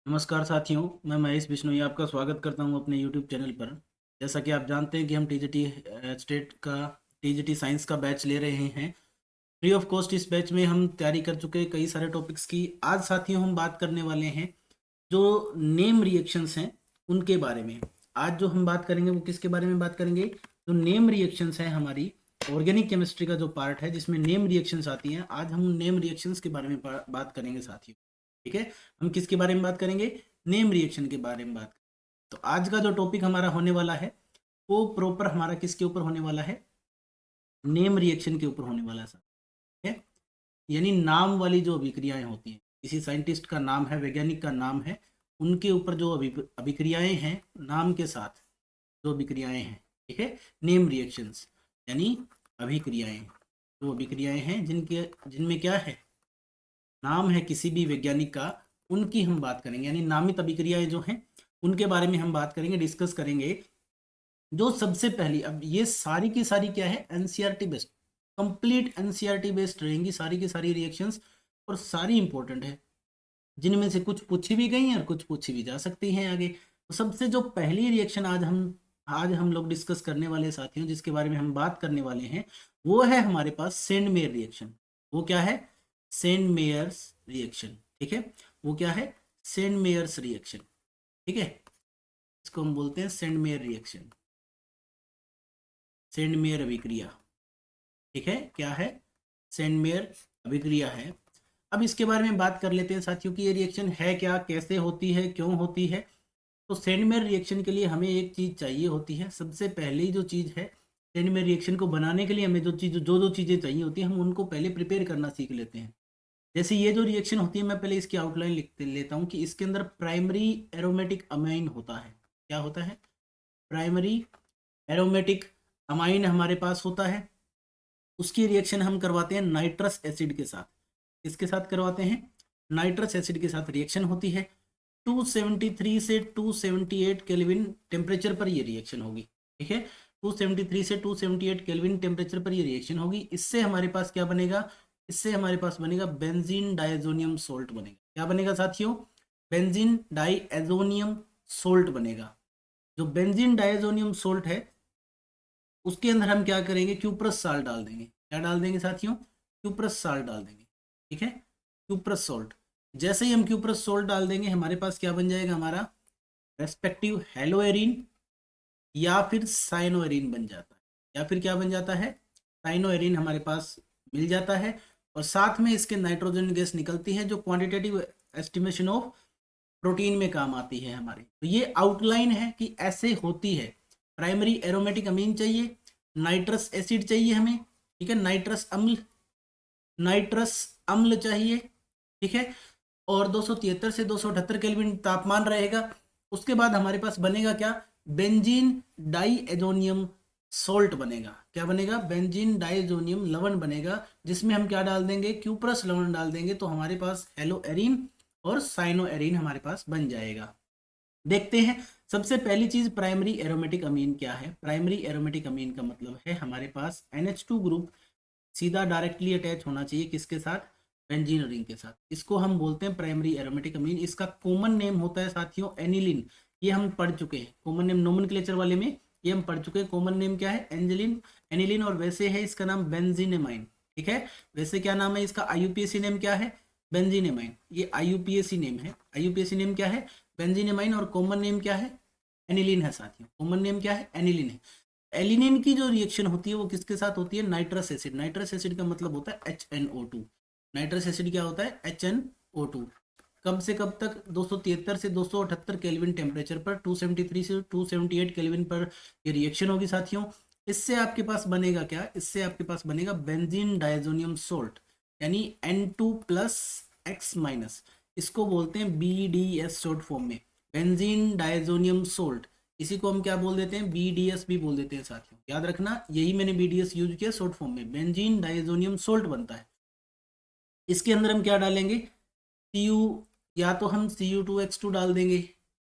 नमस्कार साथियों, मैं महेश बिश्नोई आपका स्वागत करता हूं अपने YouTube चैनल पर। जैसा कि आप जानते हैं कि हम टीजीटी स्टेट का टीजीटी साइंस का बैच ले रहे हैं फ्री ऑफ कॉस्ट। इस बैच में हम तैयारी कर चुके हैं कई सारे टॉपिक्स की। आज साथियों हम बात करने वाले हैं जो नेम रिएक्शंस हैं उनके बारे में। आज जो हम बात करेंगे वो किसके बारे में बात करेंगे? जो नेम रिएक्शंस हैं, हमारी ऑर्गेनिक केमिस्ट्री का जो पार्ट है जिसमें नेम रिएक्शंस आती हैं, आज हम नेम रिएक्शंस के बारे में बात करेंगे साथियों। ठीक है, हम किसके बारे में बात करेंगे? नेम रिएक्शन के बारे में बात करेंगे। तो आज का जो टॉपिक हमारा होने वाला है वो प्रॉपर हमारा किसके ऊपर होने वाला है? नेम रिएक्शन के ऊपर होने वाला है ठीक है, यानी नाम वाली जो अभिक्रियाएं होती हैं, किसी साइंटिस्ट का नाम है, वैज्ञानिक का नाम है, उनके ऊपर जो अभिक्रियाएं हैं नाम के साथ, जो अभिक्रियाएं हैं, ठीक है, नेम रिएक्शंस यानी अभिक्रियाएं, जो अभिक्रियाएं हैं जिनमें क्या है, नाम है किसी भी वैज्ञानिक का, उनकी हम बात करेंगे। यानी नामित अभिक्रियाएं जो हैं उनके बारे में हम बात करेंगे, डिस्कस करेंगे। जो सबसे पहली, अब ये सारी की सारी क्या है, NCERT based, complete NCERT based रहेंगी सारी की सारी रिएक्शंस, और सारी इंपॉर्टेंट है, जिनमें से कुछ पूछी भी गई हैं और कुछ पूछी भी जा सकती हैं आगे। तो सबसे जो पहली रिएक्शन आज हम लोग डिस्कस करने वाले साथियों, जिसके बारे में हम बात करने वाले हैं, वो है हमारे पास सेंड मेयर रिएक्शन। वो क्या है? Sandmeyer reaction. ठीक है, वो क्या है? Sandmeyer reaction. ठीक है, इसको हम बोलते हैं Sandmeyer reaction, Sandmeyer अभिक्रिया। ठीक है, क्या है? सेंड मेयर अभिक्रिया है। अब इसके बारे में बात कर लेते हैं साथियों कि ये रिएक्शन है क्या, कैसे होती है, क्यों होती है। तो सेंड मेयर रिएक्शन के लिए हमें एक चीज़ चाहिए होती है। सबसे पहले जो चीज़ है, सेंड मेयर रिएक्शन को बनाने के लिए हमें जो चीज़ें चाहिए होती हैं, हम उनको पहले प्रिपेयर करना सीख लेते हैं। जैसे ये जो रिएक्शन होती है, मैं पहले इसकी आउटलाइन लिख लेता हूँ कि इसके अंदर प्राइमरी एरोमेटिक अमाइन होता है। क्या होता है? प्राइमरी एरोमेटिक अमाइन हमारे पास होता है। उसकी रिएक्शन हम करवाते हैं नाइट्रस एसिड के साथ। किसके साथ करवाते हैं? नाइट्रस एसिड के साथ रिएक्शन होती है। 273 से 278 केल्विन टेम्परेचर पर ये रिएक्शन होगी। ठीक है, 273 से 278 केल्विन टेम्परेचर पर ये रिएक्शन होगी। इससे हमारे पास क्या बनेगा? इससे हमारे पास बनेगा बेंजीन डायजोनियम सोल्ट बनेगा। क्या बनेगा साथियों? बेंजीन डाइएजोनियम सोल्ट बनेगा। जो बेंजीन डायजोनियम सोल्ट है उसके अंदर हम क्या करेंगे? क्यूप्रस साल्ट डाल देंगे। क्या डाल देंगे साथियों? क्यूप्रस साल्ट डाल देंगे। ठीक है, क्यूप्रस सॉल्ट। जैसे ही हम क्यूप्रस सॉल्ट डाल देंगे, हमारे पास क्या बन जाएगा? हमारा रेस्पेक्टिव हेलोएरिन या फिर साइनोएरिन बन जाता है। या फिर क्या बन जाता है? साइनोएरिन हमारे पास मिल जाता है। और साथ में इसके नाइट्रोजन गैस निकलती है, जो क्वांटिटेटिव एस्टिमेशन ऑफ प्रोटीन में काम आती है हमारे। तो ये आउटलाइन है कि ऐसे होती है। प्राइमरी एरोमेटिक अमीन चाहिए, नाइट्रस एसिड चाहिए हमें, ठीक है, नाइट्रस अम्ल चाहिए। ठीक है, और 273 से 278 केल्विन तापमान रहेगा। उसके बाद हमारे पास बनेगा क्या? बेंजीन डाइएजोनियम सोल्ट बनेगा। क्या बनेगा? बेंजीन डाइएजोनियम लवण बनेगा, जिसमें हम क्या डाल देंगे? क्यूप्रस लवण डाल देंगे। तो हमारे पास हेलोएरिन और साइनोएरिन हमारे पास बन जाएगा। देखते हैं सबसे पहली चीज, प्राइमरी एरोमेटिक अमीन क्या है? प्राइमरी एरोमेटिक अमीन का मतलब है हमारे पास NH2 ग्रुप सीधा डायरेक्टली अटैच होना चाहिए किसके साथ? बेंजीन रिंग के साथ। इसको हम बोलते हैं प्राइमरी एरोमेटिक अमीन। इसका कॉमन नेम होता है साथियों एनिलिन। ये हम पढ़ चुके हैं कॉमन नेम, नोमेनक्लेचर वाले में ये हम पढ़ चुके हैं। कॉमन नेम क्या है? Angeline, aniline. और वैसे है इसका नाम बेंजीनेमाइन। ठीक है, वैसे क्या नाम है इसका? IUPAC नेम क्या है? बेंजीनेमाइन। ये IUPAC नेम है। IUPAC नेम क्या है? बेंजीनेमाइन। और कॉमन नेम क्या है? एनिलिन है साथियों। कॉमन नेम क्या है? एनिलिन है। एलिनिन की जो रिएक्शन होती है वो किसके साथ होती है? Nitrous acid. नाइट्रस एसिड का मतलब होता है HNO2। नाइट्रस एसिड क्या होता है? HNO2। कब से कब तक? 273 से 278 केल्विन टेम्परेचर पर, 273 से 278 केल्विन पर ये रिएक्शन होगी साथियों। इससे आपके पास बनेगा क्या? इससे आपके पास बनेगा बेंजीन डायजोनियम सोल्ट, यानी N2+X-। इसको बोलते हैं BDS शॉर्ट फॉर्म में, बेंजीन डायजोनियम सोल्ट। इसी को हम क्या बोल देते हैं? BDS भी बोल देते हैं साथियों। याद रखना, यही मैंने BDS यूज किया शॉर्ट फॉर्म में। बेंजीन डायजोनियम सोल्ट बनता है। इसके अंदर हम क्या डालेंगे? Cu, या तो हम Cu2X2 डाल देंगे,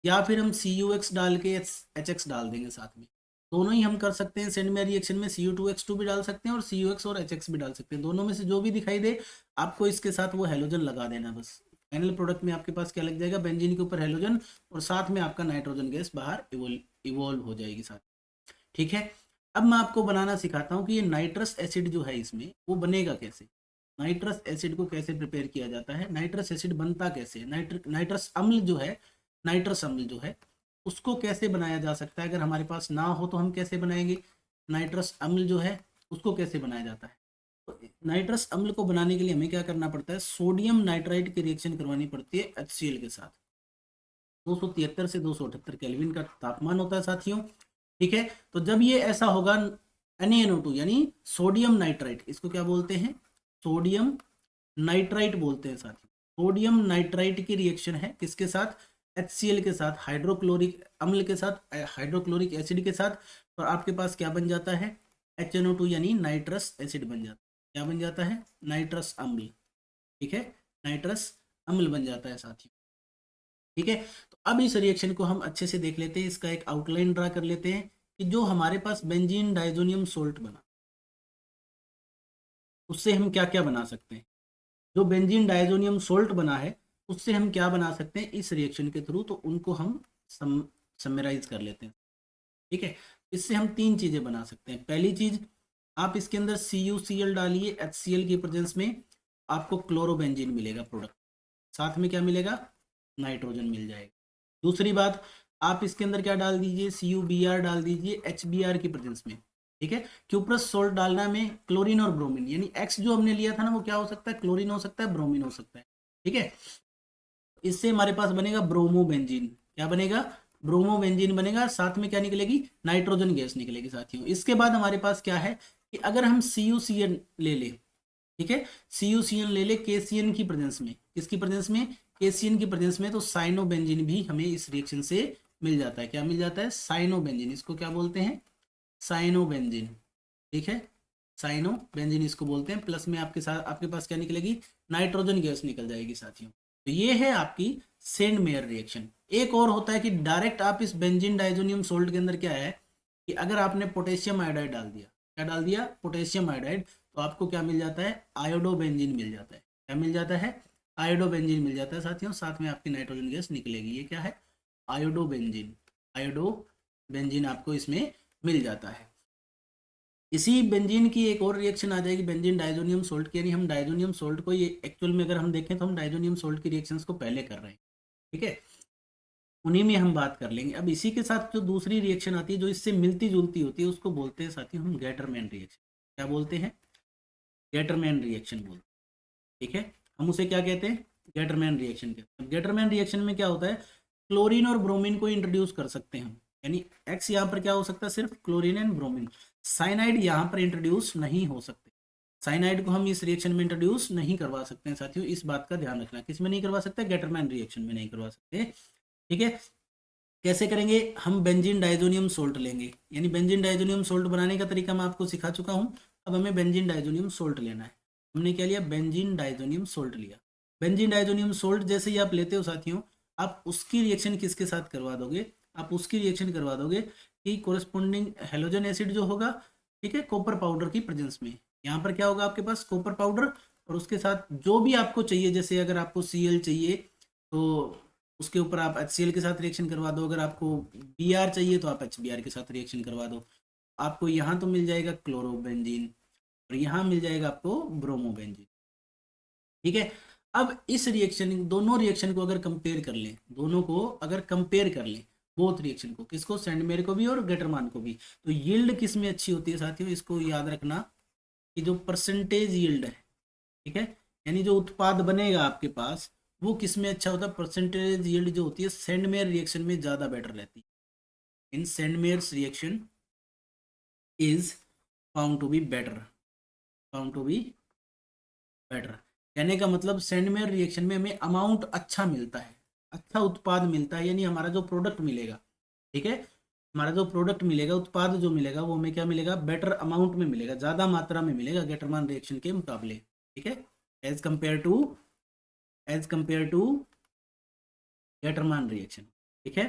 या फिर हम CuX डाल के HX डाल देंगे साथ में। दोनों ही हम कर सकते हैं। सेंड मेयर रिएक्शन में Cu2X2 भी डाल सकते हैं और CuX और HX भी डाल सकते हैं। दोनों में से जो भी दिखाई दे आपको इसके साथ वो हेलोजन लगा देना बस। फाइनल प्रोडक्ट में आपके पास क्या लग जाएगा, बेंजीन के ऊपर हेलोजन और साथ में आपका नाइट्रोजन गैस बाहर इवोल्व हो जाएगी साथ। ठीक है, अब मैं आपको बनाना सिखाता हूँ कि ये नाइट्रस एसिड जो है इसमें वो बनेगा कैसे, नाइट्रस एसिड को कैसे प्रिपेयर किया जाता है, नाइट्रस एसिड बनता कैसे, नाइट्रस अम्ल जो है, नाइट्रस अम्ल जो है उसको कैसे बनाया जा सकता है, अगर हमारे पास ना हो तो हम कैसे बनाएंगे, नाइट्रस अम्ल जो है उसको कैसे बनाया जाता है। तो नाइट्रस अम्ल को बनाने के लिए हमें क्या करना पड़ता है, सोडियम नाइट्राइट की रिएक्शन करवानी पड़ती है HCl के साथ। 273 से 278 केल्विन का तापमान होता है साथियों। ठीक है, तो जब ये ऐसा होगा NaNO2 यानी सोडियम नाइट्राइट, इसको क्या बोलते हैं, सोडियम नाइट्राइट बोलते हैं साथियों। सोडियम नाइट्राइट की रिएक्शन है किसके साथ, HCl के साथ, हाइड्रोक्लोरिक अम्ल के साथ, हाइड्रोक्लोरिक एसिड के साथ, और आपके पास क्या बन जाता है, HNO2 यानी नाइट्रस एसिड बन जाता है। क्या बन जाता है, नाइट्रस अम्ल। ठीक है, नाइट्रस अम्ल बन जाता है साथियों। ठीक है, तो अब इस रिएक्शन को हम अच्छे से देख लेते हैं, इसका एक आउटलाइन ड्रा कर लेते हैं कि जो हमारे पास बेंजीन डाइजोनियम सोल्ट बना उससे हम क्या क्या बना सकते हैं, जो बेंजीन डाइजोनियम सोल्ट बना है उससे हम क्या बना सकते हैं इस रिएक्शन के थ्रू, तो उनको हम समराइज कर लेते हैं। ठीक है, इससे हम तीन चीजें बना सकते हैं। पहली चीज, आप इसके अंदर CuCl डालिए, HCl की प्रेजेंस में आपको क्लोरोबेंजीन मिलेगा प्रोडक्ट, साथ में क्या मिलेगा, नाइट्रोजन मिल जाएगा। दूसरी बात, आप इसके अंदर क्या डाल दीजिए, CuBr डाल दीजिए HBr की प्रेजेंस में। ठीक है, क्यूप्रस सोल्ट डालना में क्लोरीन और ब्रोमीन, यानी X जो हमने लिया था ना वो क्या हो सकता है, क्लोरीन हो सकता है, ब्रोमीन हो सकता है। ठीक है, इससे हमारे पास बनेगा ब्रोमोबेंजीन। क्या बनेगा, ब्रोमोबेंजीन बनेगा, साथ में क्या निकलेगी, नाइट्रोजन गैस निकलेगी साथियों। इसके बाद हमारे पास क्या है कि अगर हम CuCl ले लें, ठीक है, CuCl ले ले KCN की प्रेजेंस में, किसकी प्रेजेंस में, KCN की प्रेजेंस में, तो साइनोबेंजीन भी हमें इस रिएक्शन से मिल जाता है। क्या मिल जाता है, साइनोबेंजीन, इसको क्या बोलते हैं, साइनोबेंजीन। ठीक है, साइनोबेंजीन इसको बोलते हैं। प्लस में आपके साथ आपके पास क्या निकलेगी, नाइट्रोजन गैस निकल जाएगी साथियों। तो ये है आपकी सेंड मेयर रिएक्शन। एक और होता है कि डायरेक्ट आप इस बेंजीन डाइजोनियम सोल्ट के अंदर क्या है कि अगर आपने पोटेशियम आयोडाइड डाल दिया, क्या डाल दिया, पोटेशियम आयोडाइड, तो आपको क्या मिल जाता है, आयोडोबेंजीन मिल जाता है। क्या मिल जाता है, आयोडोबेंजीन मिल जाता है साथियों, साथ में आपकी नाइट्रोजन गैस निकलेगी। ये क्या है, आयोडोबेंजीन, आयोडोबेंजीन आपको इसमें मिल जाता है। इसी बेंजीन की एक और रिएक्शन आ जाएगी बेंजीन डाइजोनियम सोल्ट की, यानी हम डाइजोनियम सोल्ट को, ये एक्चुअल में अगर हम देखें तो हम डाइजोनियम सोल्ट की रिएक्शंस को पहले कर रहे हैं। ठीक है, उन्हीं में हम बात कर लेंगे। अब इसी के साथ जो दूसरी रिएक्शन आती है जो इससे मिलती जुलती होती है उसको बोलते हैं साथियों हम गेटरमैन रिएक्शन। क्या बोलते हैं, गेटरमैन रिएक्शन बोलते हैं। ठीक है, हम उसे क्या कहते हैं, गेटरमैन रिएक्शन कहते हैं। गेटरमैन रिएक्शन में क्या होता है, क्लोरीन और ब्रोमीन को इंट्रोड्यूस कर सकते हैं हम, यानी X यहाँ पर क्या हो सकता है, सिर्फ क्लोरीन एंड ब्रोमीन। साइनाइड यहाँ पर इंट्रोड्यूस नहीं हो सकते, साइनाइड को हम इस रिएक्शन में इंट्रोड्यूस नहीं करवा सकते हैं साथियों, इस बात का ध्यान रखना। किस में नहीं करवा सकते, गेटरमैन रिएक्शन में नहीं करवा सकते। ठीक है, कैसे करेंगे, हम बेंजीन डाइजोनियम सोल्ट लेंगे, यानी बेंजीन डाइजोनियम सोल्ट बनाने का तरीका मैं आपको सिखा चुका हूँ। अब हमें बेंजीन डाइजोनियम सोल्ट लेना है। हमने क्या लिया, बेंजीन डाइजोनियम सोल्ट लिया। बेंजीन डाइजोनियम सोल्ट जैसे ही आप लेते हो साथियों, आप उसकी रिएक्शन किसके साथ करवा दोगे, आप उसकी रिएक्शन करवा दोगे कि कोरेस्पोंडिंग हेलोजन एसिड जो होगा, ठीक है, कॉपर पाउडर की प्रेजेंस में। यहाँ पर क्या होगा आपके पास, कॉपर पाउडर, और उसके साथ जो भी आपको चाहिए, जैसे अगर आपको Cl चाहिए तो उसके ऊपर आप HCl के साथ रिएक्शन करवा दो, अगर आपको Br चाहिए तो आप HBr के साथ रिएक्शन करवा दो। आपको यहाँ तो मिल जाएगा क्लोरोबेंजीन और यहाँ मिल जाएगा आपको ब्रोमोबेंजीन। ठीक है, अब इस रिएक्शन, दोनों रिएक्शन को अगर कंपेयर कर लें, दोनों को अगर कंपेयर कर लें, बोथ रिएक्शन को, किसको, सेंडमेयर को भी और गेटरमान को भी, तो यील्ड किस में अच्छी होती है साथियों, इसको याद रखना कि जो परसेंटेज यील्ड है, ठीक है, यानी जो उत्पाद बनेगा आपके पास वो किस में अच्छा होता है, परसेंटेज यील्ड जो होती है सेंडमेयर रिएक्शन में ज़्यादा बेटर रहती है। In Sandmeyer's reaction is found to be better, found to be better. कहने का मतलब सेंडमेयर रिएक्शन में हमें अमाउंट अच्छा मिलता है, अच्छा उत्पाद मिलता है, यानी हमारा जो प्रोडक्ट मिलेगा, ठीक है, हमारा जो प्रोडक्ट मिलेगा, उत्पाद जो मिलेगा वो हमें क्या मिलेगा, बेटर अमाउंट में मिलेगा, ज़्यादा मात्रा में मिलेगा गेटरमान रिएक्शन के मुकाबले। ठीक है, एज कंपेयर टू गेटरमान रिएक्शन। ठीक है,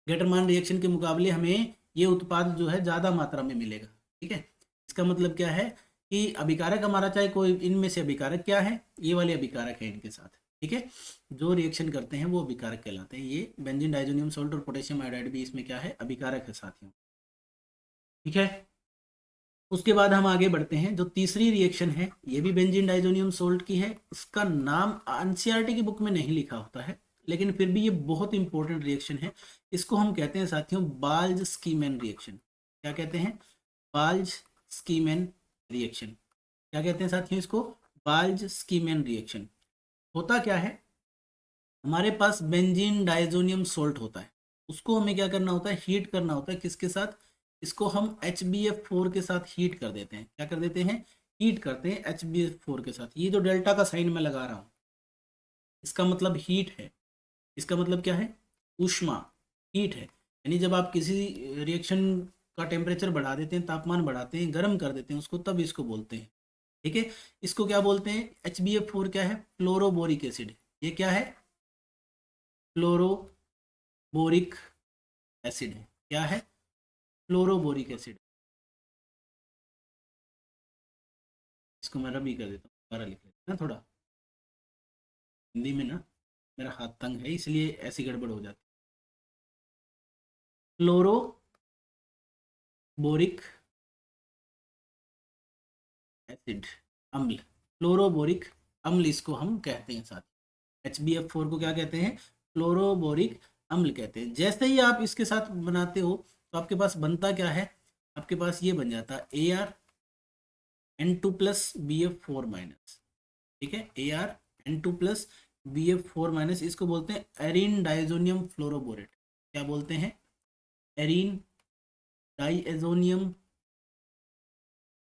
गेटरमान रिएक्शन के मुकाबले हमें ये उत्पाद जो है ज़्यादा मात्रा में मिलेगा। ठीक है, इसका मतलब क्या है कि अभिकारक हमारा चाहे कोई, इनमें से अभिकारक क्या है, ये वाले अभिकारक है इनके साथ, ठीक है, जो रिएक्शन करते हैं वो अभिकारक कहलाते हैं। ये बेंजीन डाइजोनियम सॉल्ट और पोटेशियम आयोडाइड भी इसमें क्या है, अभिकारक है साथियों। ठीक है, उसके बाद हम आगे बढ़ते हैं। जो तीसरी रिएक्शन है ये भी बेंजीन डाइजोनियम सोल्ट की है। इसका नाम एनसीईआरटी की बुक में नहीं लिखा होता है, लेकिन फिर भी ये बहुत इंपॉर्टेंट रिएक्शन है। इसको हम कहते हैं साथियों बाल्ज स्कीमैन रिएक्शन। क्या कहते हैं, बाल्ज स्कीमैन रिएक्शन। क्या कहते हैं साथियों इसको, बाल्ज स्कीमैन रिएक्शन। होता क्या है, हमारे पास बेंजीन डाइजोनियम सोल्ट होता है, उसको हमें क्या करना होता है, हीट करना होता है। किसके साथ, इसको हम HbF4 के साथ हीट कर देते हैं। क्या कर देते हैं, हीट करते हैं HbF4 के साथ। ये जो डेल्टा का साइन मैं लगा रहा हूँ, इसका मतलब हीट है। इसका मतलब क्या है, ऊष्मा, हीट है। यानी जब आप किसी रिएक्शन का टेम्परेचर बढ़ा देते हैं, तापमान बढ़ाते हैं, गर्म कर देते हैं उसको, तब इसको बोलते हैं। ठीक है, इसको क्या बोलते हैं, HbF4 क्या है, फ्लोरोबोरिक एसिड। ये क्या है, फ्लोरोबोरिक एसिड है। क्या है, फ्लोरोबोरिक एसिड। इसको मैं रबी कर देता हूँ, दोबारा लिख लेते हैं ना थोड़ा, हिंदी में ना मेरा हाथ तंग है इसलिए ऐसी गड़बड़ हो जाती है। फ्लोरोबोरिक एसिड, अम्ल, फ्लोरोबोरिक अम्ल इसको हम कहते हैं साथ। HbF4 को क्या कहते हैं, फ्लोरोबोरिक अम्ल कहते हैं। जैसे ही आप इसके साथ बनाते हो तो आपके पास बनता क्या है, आपके पास ये बन जाता है ArN2+BF4-। ठीक है, ArN2+BF4-, इसको बोलते हैं एरीन डाइजोनियम फ्लोरोबोरेट। क्या बोलते हैं, एरीन डाइएजोनियम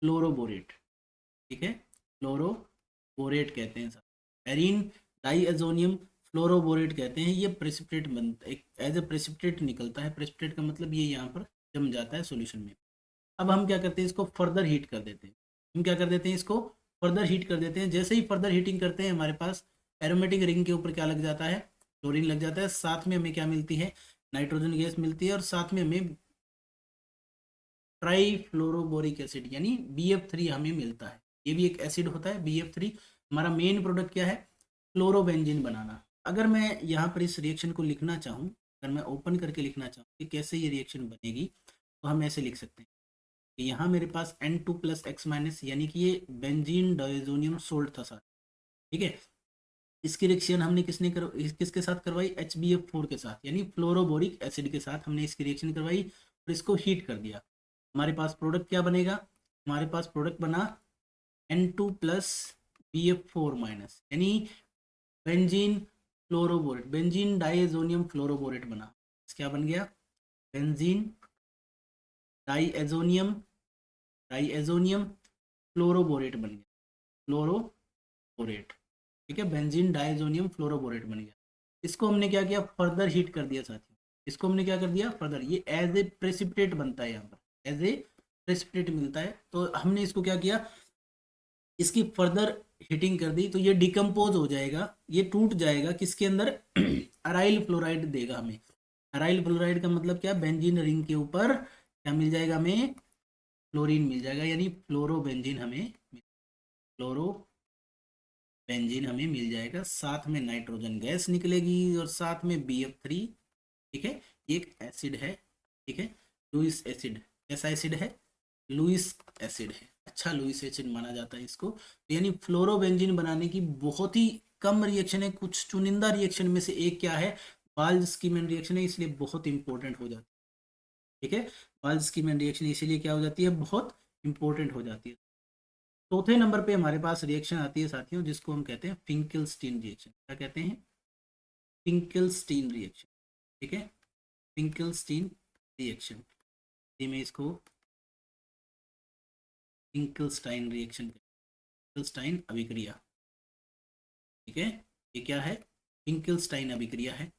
फ्लोरोबोरेट। ठीक है, फ्लोरोबोरेट कहते हैं सर, एरीन डाइएजोनियम फ्लोरोबोरेट कहते हैं। ये प्रेसिपिटेट बनता, एक एज ए प्रेसिपिटेट निकलता है। प्रेसिपिटेट का मतलब ये यहाँ पर जम जाता है सॉल्यूशन में। अब हम क्या करते हैं, इसको फर्दर हीट कर देते हैं। हम क्या कर देते हैं, इसको फर्दर हीट कर देते हैं। जैसे ही फर्दर हीटिंग करते हैं, हमारे पास एरोमेटिक रिंग के ऊपर क्या लग जाता है, क्लोरीन लग जाता है। साथ में हमें क्या मिलती है, नाइट्रोजन गैस मिलती है, और साथ में हमें ट्राईफ्लोरोबोरिक एसिड यानी BF3 हमें मिलता है। ये भी एक एसिड होता है BF3। हमारा मेन प्रोडक्ट क्या है, फ्लोरोबेंजीन बनाना। अगर मैं यहाँ पर इस रिएक्शन को लिखना चाहूँ, अगर मैं ओपन करके लिखना चाहूँ कि कैसे ये रिएक्शन बनेगी, तो हम ऐसे लिख सकते हैं कि यहाँ मेरे पास N2+X- यानी कि ये बेंजीन डाइजोनियम सोल्ट था साथ। ठीक है, इसकी रिएक्शन हमने किसके साथ करवाई, HbF4 के साथ, यानी फ्लोरोबोरिक एसिड के साथ हमने इसकी रिएक्शन करवाई और इसको हीट कर दिया। हमारे पास प्रोडक्ट क्या बनेगा, हमारे पास प्रोडक्ट बना N2+BF4-, यानी benzene fluoroborate, benzene diazonium fluoroborate बना। क्या बन गया, बेंजीन डाइएजोनियम डाइएजोनियम फ्लोरोबोरेट बन गया, फ्लोरोबोरेट। ठीक है, बेंजीन डाइजोनियम फ्लोरोबोरेट बन गया। इसको हमने क्या किया, फर्दर हीट कर दिया साथियों। इसको हमने क्या कर दिया, फर्दर, ये एज ए प्रेसिपिटेट बनता है, यहाँ पर एज ए प्रेसिपिटेट मिलता है। तो हमने इसको क्या किया, इसकी फर्दर हीटिंग कर दी, तो ये डिकम्पोज हो जाएगा, ये टूट जाएगा किसके अंदर, अराइल फ्लोराइड देगा हमें। अराइल फ्लोराइड का मतलब क्या, बेंजीन रिंग के ऊपर क्या मिल जाएगा हमें, फ्लोरीन मिल जाएगा, यानी फ्लोरोबेंजीन हमें, फ्लोरो बेंजीन हमें मिल जाएगा। साथ में नाइट्रोजन गैस निकलेगी और साथ में BF3। ठीक है, ये एक एसिड है। ठीक है, लुइस एसिड, कैसा एसिड है, लुइस एसिड है। अच्छा, लुइस एसिड माना जाता है इसको। तो यानी फ्लोरोबेंजीन बनाने की बहुत ही कम रिएक्शन है, कुछ चुनिंदा रिएक्शन में से एक क्या है, बाल्ज स्कीमैन रिएक्शन है, इसलिए बहुत इंपॉर्टेंट हो जाती है। ठीक है, बाल्ज स्कीमैन रिएक्शन इसीलिए क्या हो जाती है, बहुत इंपॉर्टेंट हो जाती है। चौथे नंबर पे हमारे पास रिएक्शन आती है साथियों, जिसको हम कहते हैं फिंकेल्स्टीन रिएक्शन। क्या कहते हैं, फिंकेल्स्टीन रिएक्शन। ठीक है, फिंकेल्स्टीन रिएक्शन, ये मैं इसको फिंकेल्स्टाइन रिएक्शन, फिंकेल्स्टाइन अभिक्रिया। ठीक है, ये क्या है, फिंकेल्स्टाइन अभिक्रिया है।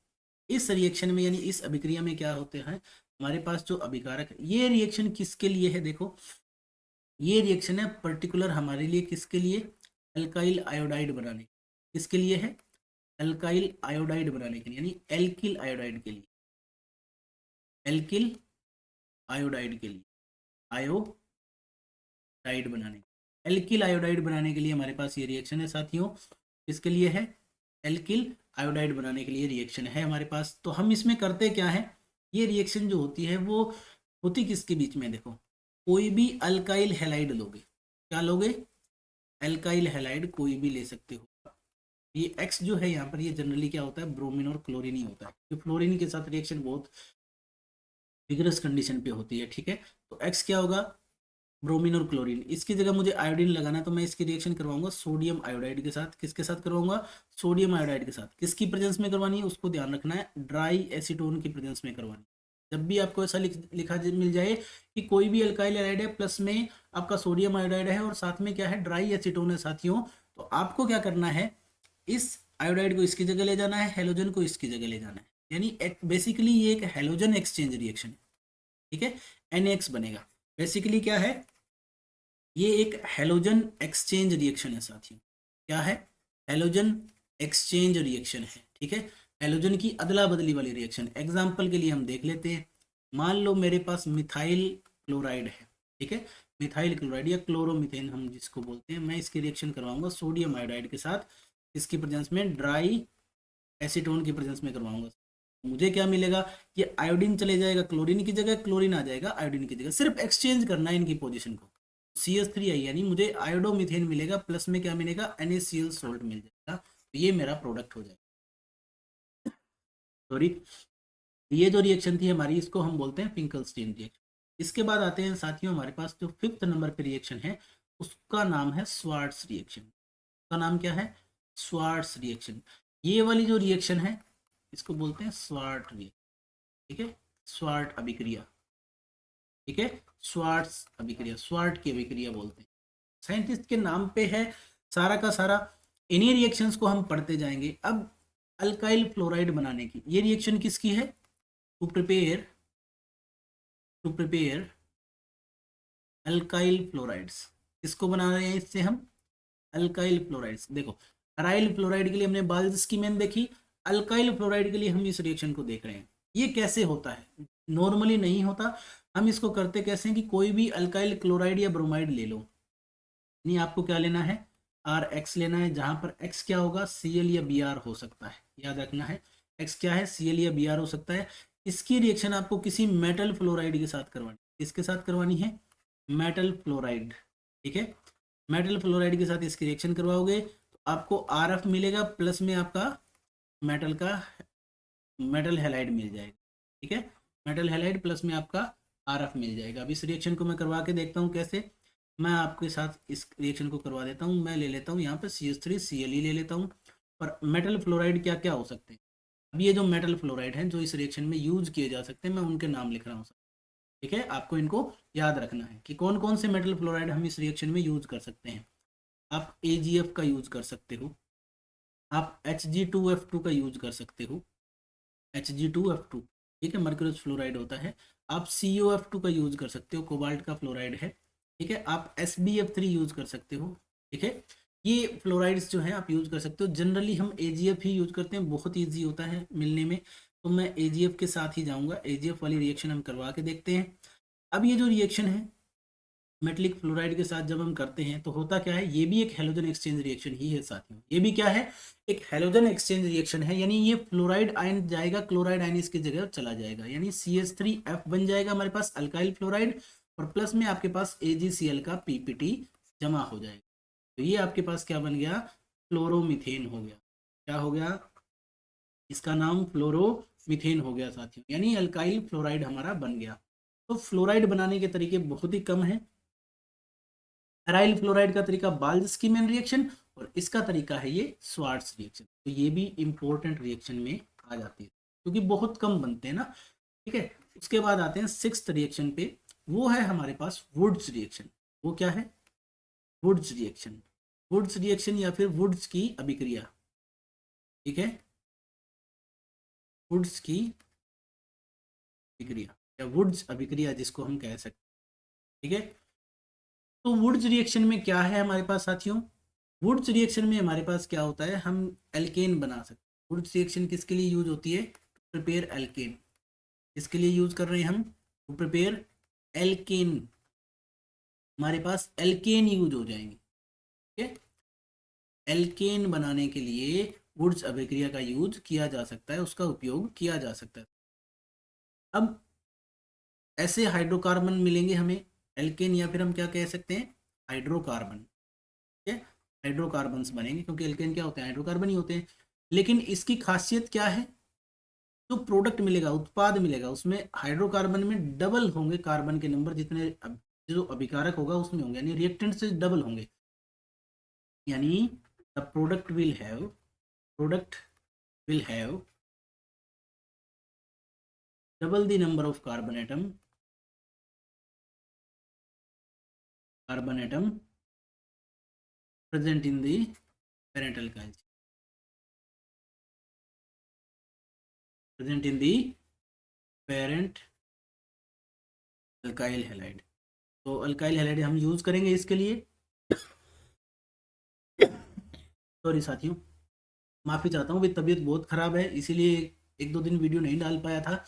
इस रिएक्शन में यानी इस अभिक्रिया में क्या होते हैं, हमारे पास जो अभिकारक है, ये रिएक्शन किसके लिए है, देखो ये रिएक्शन है पर्टिकुलर हमारे लिए, किसके लिए, अल्काइल आयोडाइड बनाने, किसके लिए है, अल्काइल आयोडाइड बनाने के लिए, यानी एल्किल आयोडाइड के लिए, एल्किल आयोडाइड के लिए, आयोडाइड बनाने, एल्किल आयोडाइड बनाने के लिए हमारे पास ये रिएक्शन है साथियों। किसके लिए है, एल्किल आयोडाइड बनाने के लिए रिएक्शन है हमारे पास। तो हम इसमें करते क्या है, ये रिएक्शन जो होती है वो होती किसके बीच में, देखो कोई भी अल्काइल हैलाइड लोगे, क्या लोगे, एल्काइल हैलाइड कोई भी ले सकते हो। ये एक्स जो है यहाँ पर, ये जनरली क्या होता है, ब्रोमीन और क्लोरीन ही होता है, तो फ्लोरीन के साथ रिएक्शन बहुत विगरस कंडीशन पे होती है, ठीक है। तो एक्स क्या होगा, ब्रोमीन और क्लोरीन। इसकी जगह मुझे आयोडीन लगाना है, तो मैं इसकी रिएक्शन करवाऊंगा सोडियम आयोडाइड के साथ। किसके साथ करवाऊंगा, सोडियम आयोडाइड के साथ। किसकी प्रेजेंस में करवानी है, उसको ध्यान रखना है, ड्राई एसीटोन की प्रेजेंस में करवानी है। जब भी आपको ऐसा लिखा मिल जाए कि कोई भी अल्काइल हैलाइड है, प्लस में आपका सोडियम आयोडाइड है और साथ में क्या है, ड्राई एसीटोन है साथियों, तो आपको क्या करना है, इस आयोडाइड को इसकी जगह ले जाना है, हेलोजन को इसकी जगह ले जाना है। यानी बेसिकली ये एक हेलोजन एक्सचेंज रिएक्शन है, ठीक है, NX बनेगा। बेसिकली क्या है, ये एक हेलोजन एक्सचेंज रिएक्शन है साथियों। क्या है, हेलोजन एक्सचेंज रिएक्शन है, ठीक है, हेलोजन की अदला बदली वाली रिएक्शन। एग्जाम्पल के लिए हम देख लेते हैं, मान लो मेरे पास मिथाइल क्लोराइड है, ठीक है, मिथाइल क्लोराइड या क्लोरोमिथेन हम जिसको बोलते हैं, मैं इसकी रिएक्शन करवाऊंगा सोडियम आयोडाइड के साथ, इसकी प्रेजेंस में ड्राई एसीटोन की प्रेजेंस में करवाऊंगा। मुझे क्या मिलेगा, ये आयोडीन चले जाएगा क्लोरीन की जगह, क्लोरीन आ जाएगा आयोडीन की जगह, सिर्फ एक्सचेंज करना है इनकी पोजीशन को। CH3 आई यानी मुझे आयोडोमिथेन मिलेगा, प्लस में क्या मिलेगा, NaCl सोल्ट मिल जाएगा, तो ये मेरा प्रोडक्ट हो जाएगा। सॉरी, ये जो रिएक्शन थी हमारी, इसको हम बोलते हैं फिंकलस्टीन रिएक्शन। इसके बाद आते हैं साथियों, हमारे पास जो 5th नंबर पे रिएक्शन है उसका नाम है स्वार्ट्स रिएक्शन। उसका नाम क्या है, स्वार्ट्स रिएक्शन। ये वाली जो रिएक्शन है इसको बोलते हैं स्वार्ट रिएक्शन, ठीक है, स्वार्ट अभिक्रिया, ठीक है, स्वार्ट्स अभिक्रिया, स्वार्ट की अभिक्रिया बोलते हैं। साइंटिस्ट के नाम पे है सारा का सारा। इन्हीं रिएक्शंस को हम पढ़ते जाएंगे। अब अल्काइल फ्लोराइड बनाने की ये रिएक्शन किसकी है, टू प्रिपेयर अल्काइल फ्लोराइड्स। किसको बना रहे हैं इससे हम, अल्काइल फ्लोराइड्स। देखो अराइल फ्लोराइड के लिए हमने बाल्स की मैन देखी, अल्काइल फ्लोराइड के लिए हम इस रिएक्शन को देख रहे हैं। ये कैसे होता है, नॉर्मली नहीं होता। हम इसको करते कैसे हैं कि कोई भी अल्काइल क्लोराइड या ब्रोमाइड ले लो, नहीं आपको क्या लेना है, RX लेना है, जहां पर X क्या होगा, Cl या Br हो सकता है, याद रखना है, X क्या है, Cl या Br हो सकता है। इसकी रिएक्शन आपको किसी मेटल फ्लोराइड के साथ करवानी, किसके साथ करवानी है, मेटल फ्लोराइड, ठीक है, मेटल फ्लोराइड के साथ इसकी रिएक्शन करवाओगे तो आपको RF मिलेगा, प्लस में आपका मेटल का मेटल हैलाइड मिल जाएगा, ठीक है, मेटल हैलाइड प्लस में आपका RF मिल जाएगा। अब इस रिएक्शन को मैं करवा के देखता हूँ कैसे, मैं आपके साथ इस रिएक्शन को करवा देता हूँ। मैं ले लेता हूँ यहाँ पे CH3Cl ले लेता हूँ। और मेटल फ्लोराइड क्या क्या हो सकते हैं, अब ये जो मेटल फ्लोराइड हैं जो इस रिएक्शन में यूज किए जा सकते हैं, मैं उनके नाम लिख रहा हूँ, ठीक है, आपको इनको याद रखना है कि कौन कौन से मेटल फ्लोराइड हम इस रिएक्शन में यूज कर सकते हैं। आप AgF का यूज कर सकते हो, आप Hg2F2 का यूज कर सकते हो, Hg2F2, ठीक है, मर्क्यूरस फ्लोराइड होता है। आप COF2 का यूज कर सकते हो, कोबाल्ट का फ्लोराइड है, ठीक है। आप SbF3 यूज कर सकते हो, ठीक है। ये फ्लोराइड्स जो है आप यूज कर सकते हो। जनरली हम AgF ही यूज करते हैं, बहुत ईजी होता है मिलने में, तो मैं AgF के साथ ही जाऊंगा। AgF वाली रिएक्शन हम करवा के देखते हैं। अब ये जो रिएक्शन है मेटलिक फ्लोराइड के साथ जब हम करते हैं तो होता क्या है, ये भी एक हेलोजन एक्सचेंज रिएक्शन ही है साथियों। ये भी क्या है, एक हेलोजन एक्सचेंज रिएक्शन है, यानी ये फ्लोराइड आयन जाएगा, क्लोराइड आयन इसकी जगह चला जाएगा, यानी CH3F बन जाएगा हमारे पास अल्काइल फ्लोराइड, और प्लस में आपके पास AgCl का PPT जमा हो जाएगा। तो ये आपके पास क्या बन गया, फ्लोरोमीथेन हो गया। क्या हो गया, इसका नाम फ्लोरोमीथेन हो गया साथियों, यानी अल्काइल फ्लोराइड हमारा बन गया। तो फ्लोराइड बनाने के तरीके बहुत ही कम है। एराइल फ्लोराइड का तरीका बाल्स की मैन रिएक्शन, और इसका तरीका है ये स्वार्ट्स रिएक्शन। तो ये भी इंपॉर्टेंट रिएक्शन में आ जाती है क्योंकि बहुत कम बनते हैं ना, ठीक है। उसके बाद आते हैं 6th रिएक्शन पे, वो है हमारे पास वुड्स रिएक्शन। वो क्या है, वुड्स रिएक्शन, वुड्स रिएक्शन या फिर वुड्स की अभिक्रिया, ठीक है, वुड्स की अभिक्रिया या वुड्स अभिक्रिया जिसको हम कह सकते हैं, ठीक है। तो वुड्स रिएक्शन में क्या है हमारे पास साथियों, वुड्स रिएक्शन में हमारे पास क्या होता है, हम एल्केन बना सकते हैं। वुड्स रिएक्शन किसके लिए यूज होती है, टू प्रिपेयर एल्केन। किसके लिए यूज कर रहे हैं हम, टू प्रिपेयर एल्केन, हमारे पास एल्केन यूज हो जाएंगे, ठीक है। एल्केन बनाने के लिए वुड्स अभिक्रिया का यूज किया जा सकता है, उसका उपयोग किया जा सकता है। अब ऐसे हाइड्रोकार्बन मिलेंगे हमें, एल्केन या फिर हम क्या कह सकते हैं, हाइड्रोकार्बन। ठीक है, हाइड्रोकार्बन्स बनेंगे क्योंकि एल्केन क्या होते हैं, हाइड्रोकार्बन ही होते हैं। लेकिन इसकी खासियत क्या है, जो प्रोडक्ट मिलेगा, उत्पाद मिलेगा, उसमें हाइड्रोकार्बन में डबल होंगे कार्बन के नंबर, जितने जो अभिकारक होगा उसमें होंगे, यानी रिएक्टेंट से डबल होंगे। यानी the product will have double the number of carbon atom present in the parent alkyl chain, present in the parent alkyl halide। तो अल्काइल हैलाइड हम यूज करेंगे इसके लिए। सॉरी साथियों, माफी चाहता हूँ, तबीयत बहुत खराब है, इसीलिए एक दो दिन वीडियो नहीं डाल पाया था।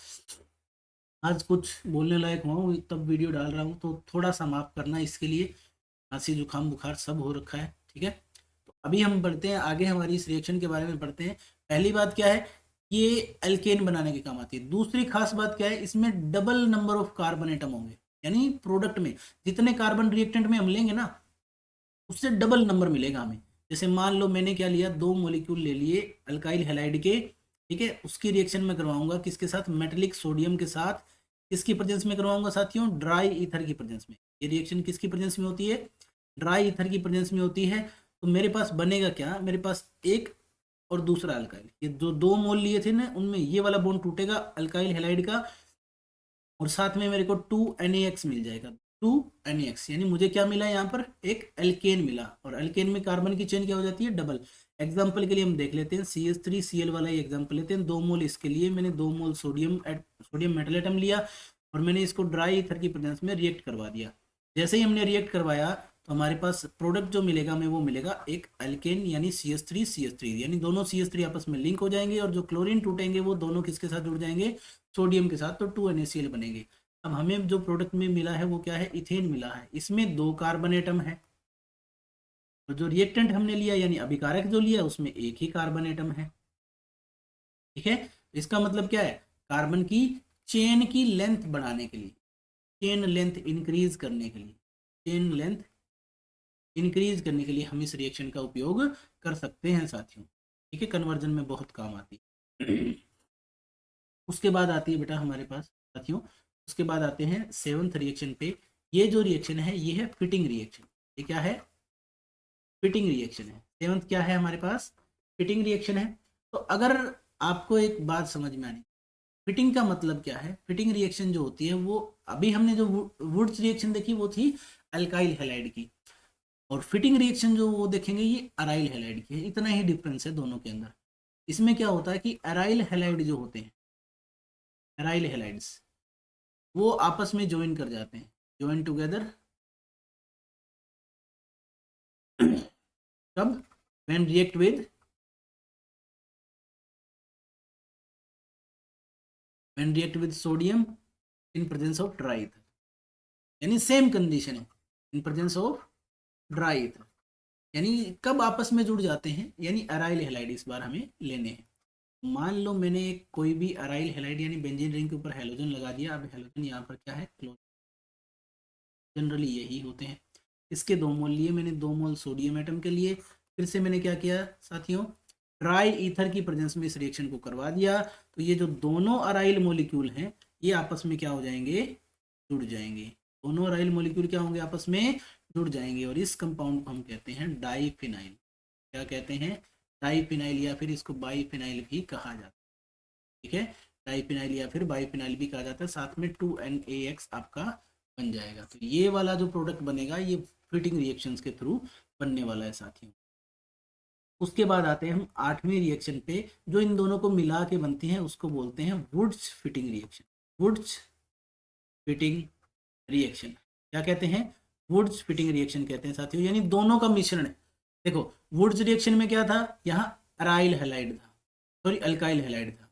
आज कुछ बोलने लायक हुआ हूँ तब वीडियो डाल रहा हूँ, तो थोड़ा सा माफ करना इसके लिए। खांसी जुकाम बुखार सब हो रखा है। ठीक है, तो अभी हम बढ़ते हैं आगे, हमारी इस रिएक्शन के बारे में पढ़ते हैं। पहली बात क्या है, ये एल्केन बनाने के काम आती है। दूसरी खास बात क्या है, इसमें double number of carbon atom होंगे, यानी प्रोडक्ट में जितने कार्बन रिएक्टेंट में हम लेंगे ना, उससे डबल नंबर मिलेगा हमें। जैसे मान लो मैंने क्या लिया, 2 मॉलिक्यूल ले लिए अल्काइल हैलाइड के। ठीक है, उसकी रिएक्शन में करवाऊंगा किसके साथ, मेटेलिक सोडियम के साथ। किसकी प्रेजेंस में करवाऊंगा साथियों, ड्राई ईथर की प्रेजेंस में। ये रिएक्शन किसकी प्रेजेंस में होती है, ड्राई ईथर की प्रेजेंस में होती है। तो मेरे पास बनेगा क्या, मेरे पास एक और दूसरा अल्काइल, ये जो 2 मोल लिए थे ना, उनमें ये वाला बॉन्ड टूटेगा अल्काइल हैलाइड का, और साथ में मेरे को 2NaX मिल जाएगा। 2NaX यानी मुझे क्या मिला यहाँ पर, एक एल्केन मिला। और एल्केन में कार्बन की चेन क्या हो जाती है, डबल। एग्जाम्पल के लिए हम देख लेते हैं, CH3Cl वाला ही एग्जाम्पल लेते हैं। 2 मोल इसके लिए मैंने 2 मोल सोडियम मेटल एटम लिया, और मैंने इसको ड्राई ईथर की प्रेजेंस में रिएक्ट करवा दिया। जैसे ही हमने रिएक्ट करवाया, तो हमारे पास प्रोडक्ट जो मिलेगा हमें, वो मिलेगा एक एल्केन, यानी CH3 यानी दोनों CH3 आपस में लिंक हो जाएंगे, और जो क्लोरीन टूटेंगे वो दोनों किसके साथ जुड़ जाएंगे, सोडियम के साथ, तो 2NaCl बनेंगे। अब हमें जो प्रोडक्ट में मिला है वो क्या है, इथेन मिला है। इसमें 2 कार्बन एटम है, और जो रिएक्टेंट हमने लिया यानी अभिकारक जो लिया, उसमें एक ही कार्बन एटम है। ठीक है, इसका मतलब क्या है, कार्बन की चेन की लेंथ बढ़ाने के लिए, चेन लेंथ इंक्रीज करने के लिए, चेन लेंथ इंक्रीज करने के लिए हम इस रिएक्शन का उपयोग कर सकते हैं साथियों। ठीक है, कन्वर्जन में बहुत काम आती है। उसके बाद आती है बेटा हमारे पास साथियों, उसके बाद आते हैं 7th रिएक्शन पे। ये जो रिएक्शन है ये है फिटिंग रिएक्शन। ये क्या है, फिटिंग रिएक्शन है। 7th क्या है हमारे पास, फिटिंग रिएक्शन है। तो अगर आपको एक बात समझ में आनी, फिटिंग का मतलब क्या है, फिटिंग रिएक्शन जो होती है वो, अभी हमने जो वुड्स रिएक्शन देखी वो थी अल्काइल हैलाइड की, और फिटिंग रिएक्शन जो वो देखेंगे ये अराइल हैलाइड की है। इतना ही डिफरेंस है दोनों के अंदर। इसमें क्या होता है कि अराइल हैलाइड जो होते हैं, अराइल हैलाइड्स, वो आपस में ज्वाइन कर जाते हैं, ज्वाइन टुगेदर। कब, when react with, when react with sodium in presence of dry ether, यानी सेम कंडीशन है, in presence of dry ether. यानी कब आपस में जुड़ जाते हैं, यानी अराइल हैलाइड इस बार हमें लेने हैं। मान लो मैंने एक कोई भी अराइल हैलाइड यानी बेंजीन रिंग के ऊपर हैलोजन लगा दिया। अब हैलोजन यहाँ पर क्या है, क्लोरीन, जनरली यही होते हैं। इसके 2 मोल लिए मैंने, 2 मोल सोडियम एटम के लिए। फिर से मैंने क्या किया साथियों, ड्राई ईथर की प्रेजेंस में इस रिएक्शन को करवा दिया। तो ये जो दोनों अराइल मॉलिक्यूल हैं, ये आपस में क्या हो जाएंगे, जुड़ जाएंगे। दोनों अराइल मॉलिक्यूल क्या होंगे, आपस में जुड़ जाएंगे, और इस कंपाउंड को हम कहते हैं डाइफिनाइल। क्या कहते हैं, डाइफिनाइल, या फिर इसको बाइफिनाइल भी कहा जाता है। ठीक है, डाइफिनाइल या फिर बाइफिनाइल भी कहा जाता है। साथ में 2NaX आपका बन जाएगा। तो ये वाला जो प्रोडक्ट बनेगा ये फिटिंग रिएक्शंस के थ्रू बनने वाला है साथियों। उसके बाद आते हैं हम 8वीं रिएक्शन पे, जो इन दोनों को मिला के बनती है, उसको बोलते हैं Wurtz Fittig reaction. Wurtz Fittig reaction क्या कहते हैं, वुड्स फिटिंग रिएक्शन कहते हैं साथियों, यानी दोनों का मिश्रण है। देखो वुड्स रिएक्शन में क्या था, यहाँ अराइल हैलाइड था, सॉरी अल्काइल हैलाइड था,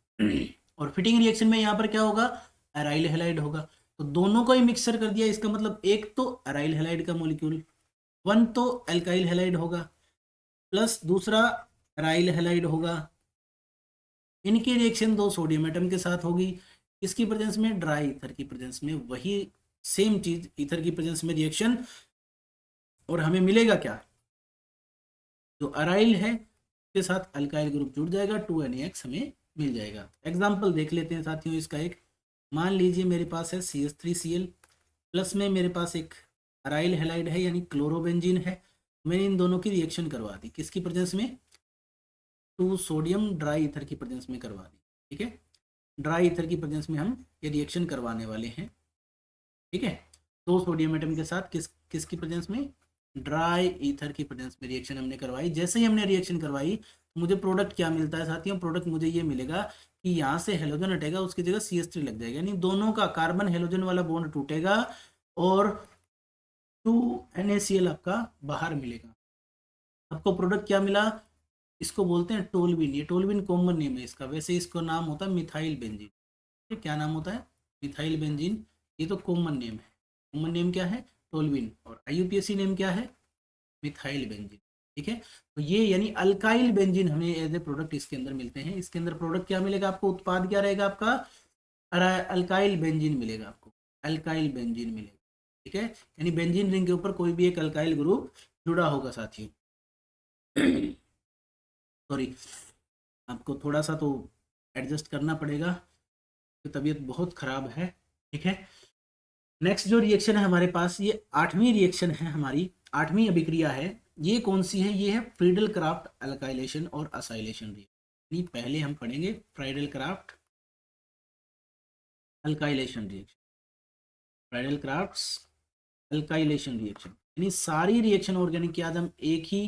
और फिटिंग रिएक्शन में यहाँ पर क्या होगा, अराइल हैलाइड होगा। तो दोनों को ही मिक्सर कर दिया, इसका मतलब एक तो अराइल हैलाइड का मॉलिक्यूल, 1 तो अल्काइल हैलाइड होगा, प्लस दूसरा अराइल हैलाइड होगा। इनकी रिएक्शन दो सोडियम एटम के साथ होगी, इसकी प्रेजेंस में, ड्राई ईथर की प्रेजेंस में, वही सेम चीज ईथर की प्रेजेंस में रिएक्शन, और हमें मिलेगा क्या, जो अराइल है उसके साथ अल्काइल ग्रुप जुड़ जाएगा, 2NaX हमें मिल जाएगा। एग्जाम्पल देख लेते हैं साथियों इसका एक। मान लीजिए मेरे पास है CH3Cl, प्लस में मेरे पास एक अराइल हैलाइड है यानी क्लोरोबेंजीन है। मैंने इन दोनों की रिएक्शन करवा दी, किसकी प्रेजेंस में, 2 सोडियम ड्राई ईथर की प्रेजेंस में करवा दी। ठीक है, ड्राई ईथर की प्रेजेंस में हम ये रिएक्शन करवाने वाले हैं। ठीक है, 2 सोडियम एटम के साथ किसकी प्रेजेंस में, ड्राई ईथर की प्रेजेंस में रिएक्शन हमने करवाई। जैसे ही हमने रिएक्शन करवाई मुझे प्रोडक्ट क्या मिलता है साथियों, प्रोडक्ट मुझे ये मिलेगा कि यहाँ से हेलोजन हटेगा, उसकी जगह CH3 लग जाएगा, यानी दोनों का कार्बन हेलोजन वाला बॉन्ड टूटेगा और 2NaCl आपका बाहर मिलेगा। आपको प्रोडक्ट क्या मिला, इसको बोलते हैं टोल्यूइन। ये टोल्यूइन कॉमन नेम है इसका, वैसे इसको नाम होता है मिथाइल बेंजीन। क्या नाम होता है, मिथाइल बेंजीन। ये तो कॉमन नेम है, कॉमन नेम क्या है, टोल्यूइन, और IUPAC नेम क्या है, मिथाइल बेंजीन। ठीक है, तो ये यानी अल्काइल बेंजीन हमें एज ए प्रोडक्ट इसके अंदर मिलते हैं। इसके अंदर प्रोडक्ट क्या मिलेगा आपको, उत्पाद क्या रहेगा आपका, अल्काइल बेंजीन मिलेगा आपको, अल्काइल बेंजीन मिलेगा। ठीक है, यानी बेंजीन रिंग के ऊपर कोई भी एक अल्काइल ग्रुप जुड़ा होगा साथियों। सॉरी, आपको थोड़ा सा तो एडजस्ट करना पड़ेगा, तो तबीयत बहुत खराब है। ठीक है, नेक्स्ट जो रिएक्शन है हमारे पास, ये 8वीं रिएक्शन है हमारी, 8वीं अभिक्रिया है। ये कौन सी है, ये है फ्रीडल क्राफ्ट अल्काइलेशन और असाइलेशन रिएक्शन। पहले हम पढ़ेंगे Friedel craft alkylation reaction, Friedel crafts alkylation reaction, यानी सारी रिएक्शन ऑर्गेनिक की आज हम एक ही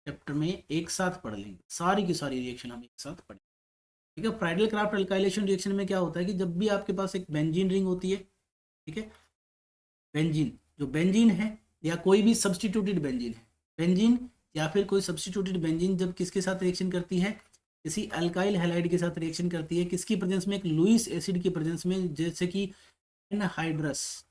चैप्टर में एक साथ पढ़ लेंगे, सारी की सारी रिएक्शन हम एक साथ पढ़ेंगे। ठीक है, फ्रीडल क्राफ्ट अल्काइलेशन रिएक्शन में क्या होता है कि जब भी आपके पास एक बेंजीन रिंग होती है, ठीक है, बेंजीन, जो बेंजीन है या कोई भी सब्सटीट्यूटेड बेंजीन है, बेंजीन या फिर कोई सब्सटीट्यूटेड बेंजीन जब किसके साथ रिएक्शन करती है, किसी अल्काइल हैलाइड के साथ रिएक्शन करती है, किसकी प्रेजेंस में, एक लुईस एसिड की प्रेजेंस में, जैसे कि एनहाइड्रस,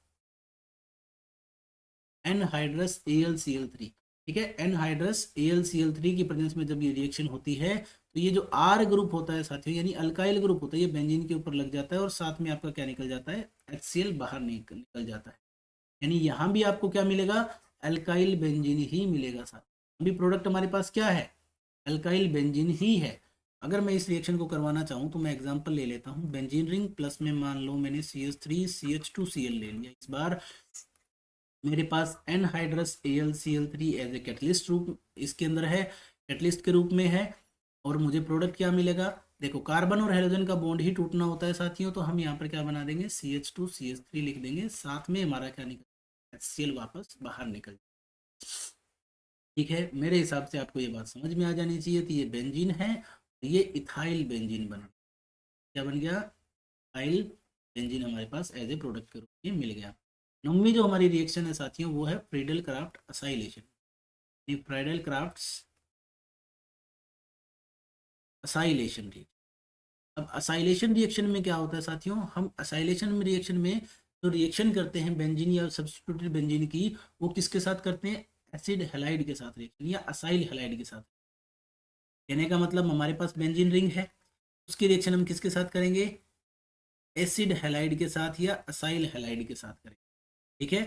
एनहाइड्रस AlCl3। ठीक है, एनहाइड्रस AlCl3 की प्रेजेंस में जब ये रिएक्शन होती है तो ये जो R ग्रुप होता है साथियों, यानी अल्काइल ग्रुप होता है, ये बेंजीन के ऊपर लग जाता है और साथ में आपका क्या निकल जाता है, HCl बाहर निकल जाता है। यानी यहाँ भी आपको क्या मिलेगा, अल्काइल बेंजीन ही मिलेगा साथ। अभी प्रोडक्ट हमारे पास क्या है, अल्काइल बेंजीन ही है। अगर मैं इस रिएक्शन को करवाना चाहूँ तो मैं एग्जांपल ले लेता हूँ, बेंजीन रिंग प्लस में मान लो मैंने CH3 CH2Cl ले लिया। इस बार मेरे पास anhydrous AlCl3 as a catalyst रूप इसके अंदर है, कैटलिस्ट के रूप में है, और मुझे प्रोडक्ट क्या मिलेगा, देखो कार्बन और हाइड्रोजन का बॉन्ड ही टूटना होता है साथियों, तो हम यहाँ पर क्या बना देंगे, CH2 CH3 लिख देंगे, साथ में हमारा क्या निकल, HCl वापस बाहर निकल। ठीक है, मेरे हिसाब से आपको ये बात समझ में आ जानी चाहिए कि ये बेंजीन है, ये इथाइल बेंजीन बना, क्या बन गया, इथाइल बेंजीन हमारे पास एज ए प्रोडक्ट के रूप में मिल गया। 9वीं जो हमारी रिएक्शन है साथियों वो है Friedel craft acylation, Friedel crafts acylation reaction. अब असाइलेशन रिएक्शन में क्या होता है साथियों, हम असाइलेशन रिएक्शन में जो रिएक्शन करते हैं बेंजीन या सब्स्टिट्यूटेड बेंजीन की, वो किसके साथ करते हैं, एसिड हैलाइड के साथ रिएक्शन या असाइल हैलाइड के साथ। कहने का मतलब हमारे पास बेंजीन रिंग है, उसकी रिएक्शन हम किसके साथ करेंगे, एसिड हैलाइड के साथ या असाइल हैलाइड के साथ करेंगे। ठीक है,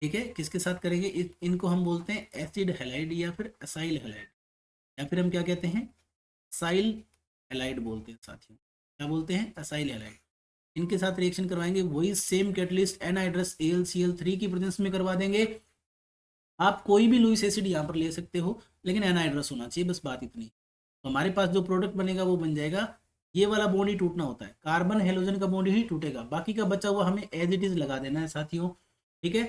ठीक है, किसके साथ करेंगे, इनको हम बोलते हैं एसिड हैलाइड या फिर असाइल हैलाइड, या फिर हम क्या कहते हैं, असाइल हैलाइड बोलते हैं साथियों। क्या बोलते हैं, असाइल हैलाइड। इनके साथ रिएक्शन करवाएंगे, वही सेम कैटलिस्ट एनहाइड्रस AlCl3 की प्रेजेंस में करवा देंगे। आप कोई भी लुईस एसिड यहाँ पर ले सकते हो, लेकिन एनहाइड्रस होना चाहिए, बस बात इतनी। तो हमारे पास जो प्रोडक्ट बनेगा वो बन जाएगा, ये वाला बॉन्ड ही टूटना होता है, कार्बन हेलोजन का बॉन्ड ही टूटेगा, बाकी का बचा हुआ हमें एज इट इज लगा देना है साथियों। ठीक है,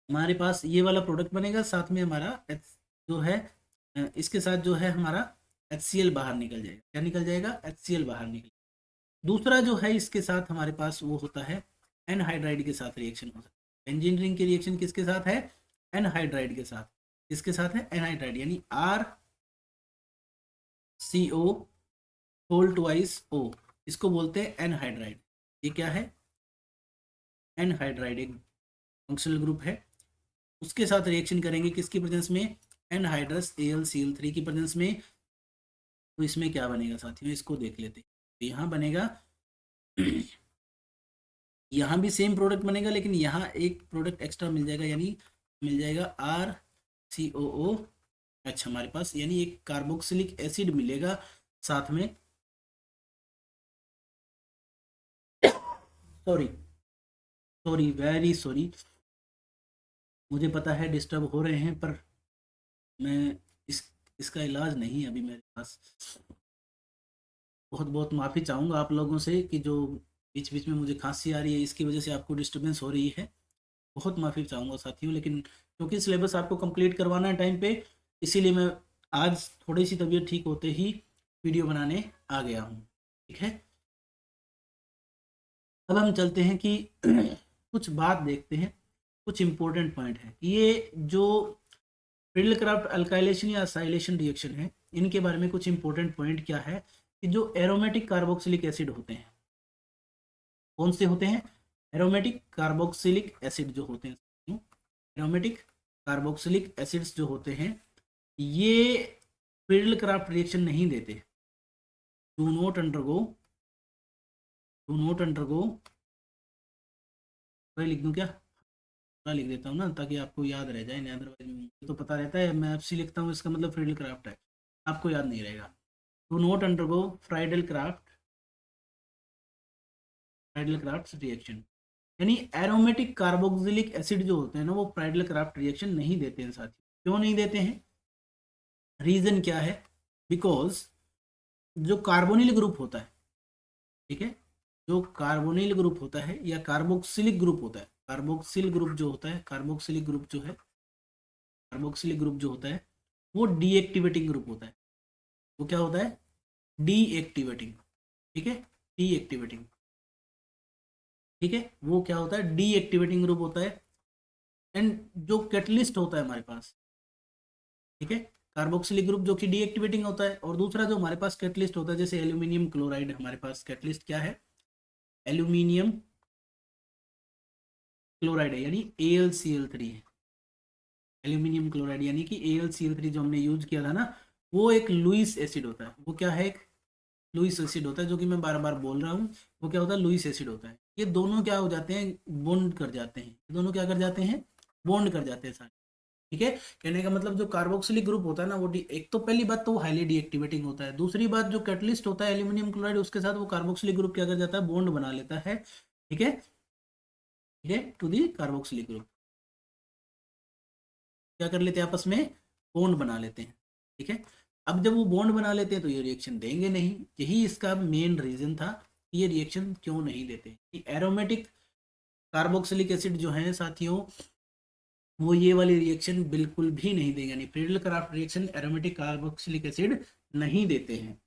हमारे पास ये वाला प्रोडक्ट बनेगा, साथ में हमारा जो है इसके साथ जो है हमारा HCl बाहर निकल जाएगा। क्या निकल जाएगा, HCl बाहर निकल। दूसरा जो है इसके साथ हमारे पास वो होता है एनहाइड्राइड के साथ रिएक्शन हो सकता है। इंजीनियरिंग की रिएक्शन किसके साथ है, एनहाइड्राइड के साथ। किसके साथ है, एनहाइड्राइड, यानी RCO होल ट्वाइस O, इसको बोलते हैं एनहाइड्राइड। ये क्या है, एनहाइड्राइड एक फंक्शनल ग्रुप है, उसके साथ रिएक्शन करेंगे किसकी प्रेजेंस में, एनहाइड्रस AlCl3 की प्रेजेंस में। तो इसमें क्या बनेगा साथियों, इसको देख लेते हैं। तो यहाँ बनेगा यहाँ भी सेम प्रोडक्ट बनेगा, लेकिन यहाँ एक प्रोडक्ट एक्स्ट्रा मिल जाएगा, यानी मिल जाएगा RCOOH हमारे पास, यानी एक कार्बोक्सिलिक एसिड मिलेगा साथ में। सॉरी सॉरी वेरी सॉरी, मुझे पता है डिस्टर्ब हो रहे हैं, पर मैं इस इसका इलाज नहीं है अभी मेरे पास। बहुत बहुत माफ़ी चाहूँगा आप लोगों से कि जो बीच बीच में मुझे खांसी आ रही है, इसकी वजह से आपको डिस्टरबेंस हो रही है। बहुत माफ़ी चाहूँगा साथियों, लेकिन क्योंकि सिलेबस आपको कंप्लीट करवाना है टाइम पे, इसीलिए मैं आज थोड़ी सी तबीयत ठीक होते ही वीडियो बनाने आ गया हूँ। ठीक है, अब हम चलते हैं कि कुछ बात देखते हैं, कुछ इम्पोर्टेंट पॉइंट है। ये जो फ्रीडल-क्राफ्ट अल्काइलेशन या असाइलेशन रिएक्शन है, इनके बारे में कुछ इंपॉर्टेंट पॉइंट क्या है कि जो एरोमेटिक कार्बोक्सिलिक एसिड होते हैं, कौन से होते हैं, एरोमेटिक कार्बोक्सिलिक एसिड जो होते हैं, एरोमेटिक कार्बोक्सिलिक एसिड्स जो होते हैं, ये फ्रीडल-क्राफ्ट रिएक्शन नहीं देते, do not undergo, do not undergo, लिख दूं क्या, पूरा लिख देता हूँ ना ताकि आपको याद रह जाए, नहीं अदरवाइज मुझे तो पता रहता है, मैं एफसी लिखता हूँ इसका मतलब फ्रीडल-क्राफ्ट है, आपको याद नहीं रहेगा। Do not undergo Friedl-craft reaction, यानी एरोमेटिक कार्बोक्सिलिक एसिड जो होते हैं ना, वो फ्राइडल-क्राफ्ट रिएक्शन नहीं देते हैं साथियों। क्यों नहीं देते हैं, रीजन क्या है, बिकॉज जो कार्बोनिल ग्रुप होता है, ठीक है, जो कार्बोनिल ग्रुप होता है या कार्बोक्सिलिक ग्रुप होता है, कार्बोक्सिल ग्रुप जो होता है, कार्बोक्सिलिक ग्रुप जो है, कार्बोक्सिलिक ग्रुप जो होता है, वो डीएक्टिवेटिंग ग्रुप होता है। वो क्या होता है, डीएक्टिवेटिंग, ठीक है, डीएक्टिवेटिंग, ठीक है, वो क्या होता है, डीएक्टिवेटिंग ग्रुप होता है। एंड जो कैटलिस्ट होता है हमारे पास, ठीक है, कार्बोक्सिलिक ग्रुप जो कि डीएक्टिवेटिंग होता है, और दूसरा जो हमारे पास कैटलिस्ट होता है, जैसे एल्यूमिनियम क्लोराइड, हमारे पास कैटलिस्ट क्या है, एल्यूमिनियम क्लोराइड है, यानी AlCl3 है, एल्यूमिनियम क्लोराइड यानी कि AlCl3 जो हमने यूज किया था ना, वो एक लुईस एसिड होता है। वो क्या है, एक लुईस एसिड होता है, जो कि मैं बार बार बोल रहा हूँ, वो क्या होता है, लुईस एसिड होता है। ये दोनों क्या हो जाते हैं, बॉन्ड कर जाते हैं, ये दोनों क्या कर जाते हैं, बॉन्ड कर जाते हैं सारे, ठीक है। कहने का मतलब जो कार्बोक्सिलिक ग्रुप होता है ना, वो एक तो पहली बात तो वो हाईली डीएक्टिवेटिंग होता है, दूसरी बात जो कैटलिस्ट होता है एल्यूमिनियम क्लोराइड, उसके साथ वो कार्बोक्सिलिक ग्रुप क्या कर जाता है, बॉन्ड बना लेता है, ठीक है, ठीक है, टू दी कार्बोक्सिलिक ग्रुप, क्या कर लेते हैं, आपस में बॉन्ड बना लेते हैं, ठीक है। अब जब वो बॉन्ड बना लेते हैं तो ये रिएक्शन देंगे नहीं, यही इसका मेन रीजन था कि ये रिएक्शन क्यों नहीं देते। एरोमेटिक कार्बोक्सिलिक एसिड जो है साथियों, वो ये वाली रिएक्शन बिल्कुल भी नहीं देंगे, यानी Friedel-Crafts reaction aromatic carboxylic acid नहीं देते हैं,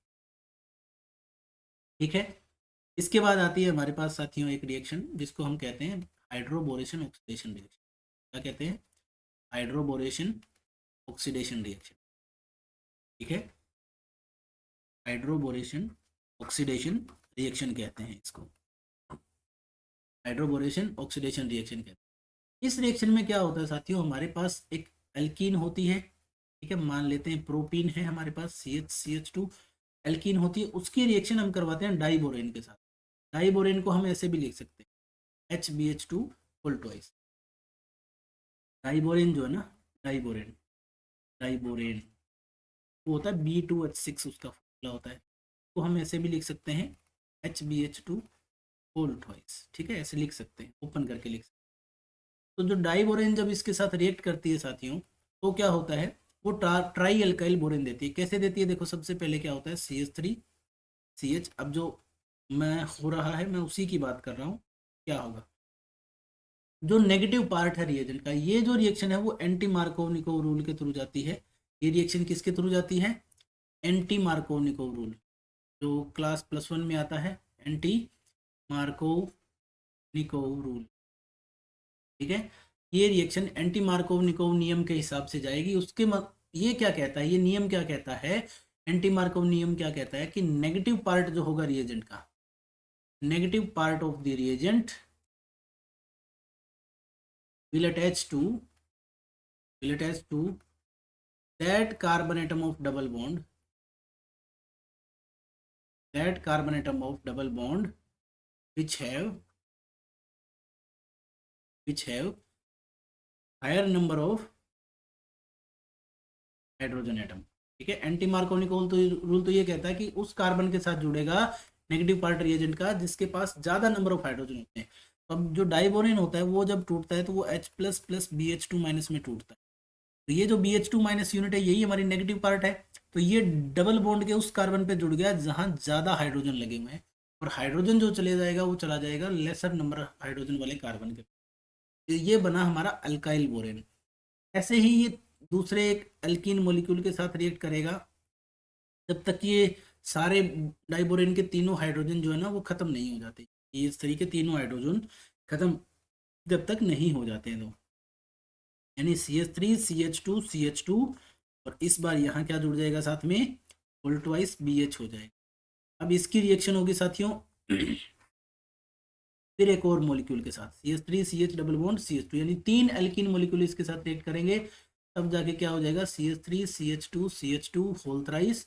ठीक है। इसके बाद आती है हमारे पास साथियों एक रिएक्शन जिसको हम कहते हैं हाइड्रोबोरेशन ऑक्सीडेशन रिएक्शन। क्या कहते हैं, हाइड्रोबोरेशन ऑक्सीडेशन रिएक्शन, ठीक है, हाइड्रोबोरेशन ऑक्सीडेशन रिएक्शन कहते हैं इसको, हाइड्रोबोरेशन ऑक्सीडेशन रिएक्शन कहते हैं। इस रिएक्शन में क्या होता है साथियों, हमारे पास एक एल्कीन होती है, ठीक है, मान लेते हैं प्रोपीन है हमारे पास, CH2 एल्कीन होती है, उसकी रिएक्शन हम करवाते हैं डाइबोरेन के साथ। डाइबोरेन को हम ऐसे भी लिख सकते हैं HBH2 फुल ट्वाइस। डाइबोरेन जो है ना, डाइबोरेन, डाइबोरेन वो होता है B2H6, उसका फॉर्मूला होता है, तो हम ऐसे भी लिख सकते हैं HBH2 होल ट्वाइस, ठीक है, ऐसे लिख सकते हैं, ओपन करके लिख सकते हैं। तो जो डाइबोरेन जब इसके साथ रिएक्ट करती है साथियों, तो क्या होता है, वो ट्राई अल्काइल बोरेन देती है। कैसे देती है, देखो सबसे पहले क्या होता है, CH3CH, अब जो मैं हो रहा है मैं उसी की बात कर रहा हूँ, क्या होगा, जो नेगेटिव पार्ट है रिएजेंट का, ये जो रिएक्शन है वो एंटी मार्कोवनिकोव रूल के थ्रू जाती है। ये रिएक्शन किसके थ्रू जाती है, एंटी मार्कोवनिकोव रूल, जो क्लास +1 में आता है, एंटी मार्कोवनिकोव रूल, ठीक है। ये रिएक्शन एंटी मार्कोवनिकोव नियम के हिसाब से जाएगी। ये क्या कहता है, ये नियम क्या कहता है, एंटी मार्कोव नियम क्या कहता है कि नेगेटिव पार्ट जो होगा रिएजेंट का, negative part of the reagent will attach to will attach to that carbon atom of double bond, that carbon atom of double bond which have higher number of hydrogen atom. ठीक है, anti Markovnikov rule तो ये कहता है कि उस carbon के साथ जुड़ेगा नेगेटिव पार्ट रिएजेंट का जिसके पास ज्यादा नंबर ऑफ हाइड्रोजन होते हैं। तो अब जो डाइबोरेन होता है वो जब टूटता है तो वो H प्लस प्लस BH2 में टूटता है। तो ये जो BH2 यूनिट है यही हमारी नेगेटिव पार्ट है। तो ये डबल बॉन्ड के उस कार्बन पे जुड़ गया जहां ज्यादा हाइड्रोजन लगे हुए हैं, और हाइड्रोजन जो चले जाएगा वो चला जाएगा लेसर नंबर हाइड्रोजन वाले कार्बन के। ये बना हमारा अल्काइल बोरेन। ऐसे ही ये दूसरे एक अल्कीन मॉलिक्यूल के साथ रिएक्ट करेगा जब तक ये सारे डाइबोरेन के तीनों हाइड्रोजन जो है ना वो खत्म नहीं हो जाते। ये इस तरीके तीनों हाइड्रोजन खत्म जब तक नहीं हो जाते हैं, तो यानी CH3 CH2 CH2 और इस बार यहाँ क्या जुड़ जाएगा साथ में, होल ट्वाइस BH हो जाएगा। अब इसकी रिएक्शन होगी साथियों फिर एक और मॉलिक्यूल के साथ CH3 CH double bond CH2, यानी 3 एल्कीन मॉलिक्यूल इसके साथ रिएक्ट करेंगे तब जाके क्या हो जाएगा CH3 CH2 CH2 whole thrice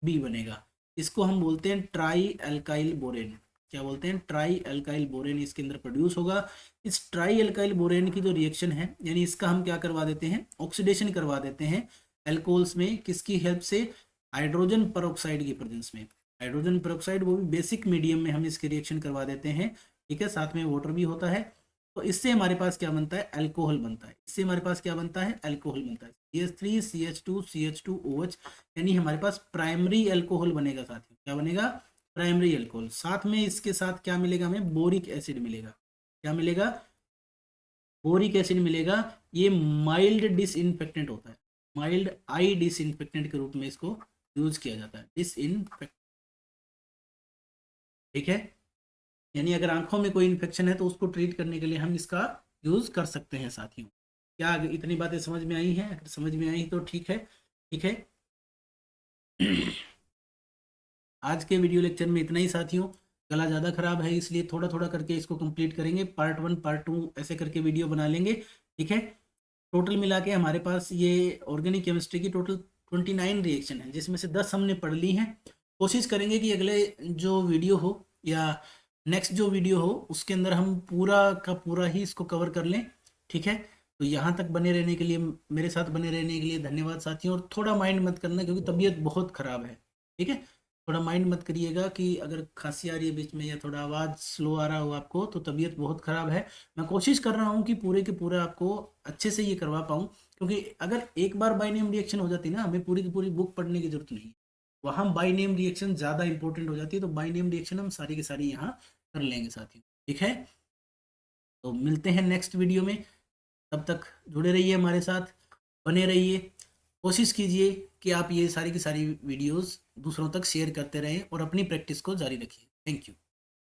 B बनेगा। इसको हम बोलते हैं ट्राई एल्काइल बोरेन। क्या बोलते हैं, ट्राई एल्काइल बोरेन इसके अंदर प्रोड्यूस होगा। इस ट्राई एल्काइल बोरेन की जो रिएक्शन है यानी इसका हम क्या करवा देते हैं, ऑक्सीडेशन करवा देते हैं एल्कोहल्स में। किसकी हेल्प से, हाइड्रोजन परऑक्साइड की प्रेजेंस में। हाइड्रोजन परऑक्साइड वो भी बेसिक मीडियम में हम इसके रिएक्शन करवा देते हैं। ठीक है, साथ में वाटर भी होता है। तो इससे हमारे पास क्या बनता है, अल्कोहल बनता है। इससे हमारे पास क्या बनता है, अल्कोहल बनता है। CH3 CH2 CH2OH, यानी हमारे पास प्राइमरी अल्कोहल बनेगा साथियों। क्या बनेगा, प्राइमरी अल्कोहल। साथ में इसके साथ क्या मिलेगा हमें, बोरिक एसिड मिलेगा। क्या मिलेगा, बोरिक एसिड मिलेगा। ये माइल्ड डिसइंफेक्टेंट होता है, माइल्ड आई डिसइंफेक्टेंट के रूप में इसको यूज किया जाता है, डिसइंफेक्टेंट। ठीक है, यानी अगर आंखों में कोई इन्फेक्शन है तो उसको ट्रीट करने के लिए हम इसका यूज कर सकते हैं साथियों। क्या इतनी बातें समझ में आई हैं, अगर समझ में आई तो ठीक है। ठीक है, आज के वीडियो लेक्चर में इतना ही साथियों। गला ज़्यादा खराब है इसलिए थोड़ा थोड़ा करके इसको कंप्लीट करेंगे, पार्ट 1 पार्ट 2 ऐसे करके वीडियो बना लेंगे। ठीक है, टोटल मिला के हमारे पास ये ऑर्गेनिक केमिस्ट्री की टोटल 29 रिएक्शन है जिसमें से 10 हमने पढ़ ली हैं। कोशिश करेंगे कि अगले जो वीडियो हो या नेक्स्ट जो वीडियो हो उसके अंदर हम पूरा का पूरा ही इसको कवर कर लें। ठीक है, तो यहाँ तक बने रहने के लिए, मेरे साथ बने रहने के लिए धन्यवाद साथियों। और थोड़ा माइंड मत करना क्योंकि तबीयत बहुत ख़राब है। ठीक है, थोड़ा माइंड मत करिएगा कि अगर खांसी आ रही है बीच में या थोड़ा आवाज़ स्लो आ रहा हो आपको तो तबीयत बहुत ख़राब है। मैं कोशिश कर रहा हूँ कि पूरे के पूरे आपको अच्छे से ये करवा पाऊँ, क्योंकि अगर एक बार बाय नेम रिएक्शन हो जाती है ना, हमें पूरी की पूरी बुक पढ़ने की जरूरत नहीं है। वहाँ बाय नेम रिएक्शन ज़्यादा इंपॉर्टेंट हो जाती है, तो बाय नेम रिएक्शन हम सारी की सारी यहाँ कर लेंगे साथियों। ठीक है, तो मिलते हैं नेक्स्ट वीडियो में। तब तक जुड़े रहिए हमारे साथ, बने रहिए। कोशिश कीजिए कि आप ये सारी की सारी वीडियोस दूसरों तक शेयर करते रहें और अपनी प्रैक्टिस को जारी रखिए। Thank you.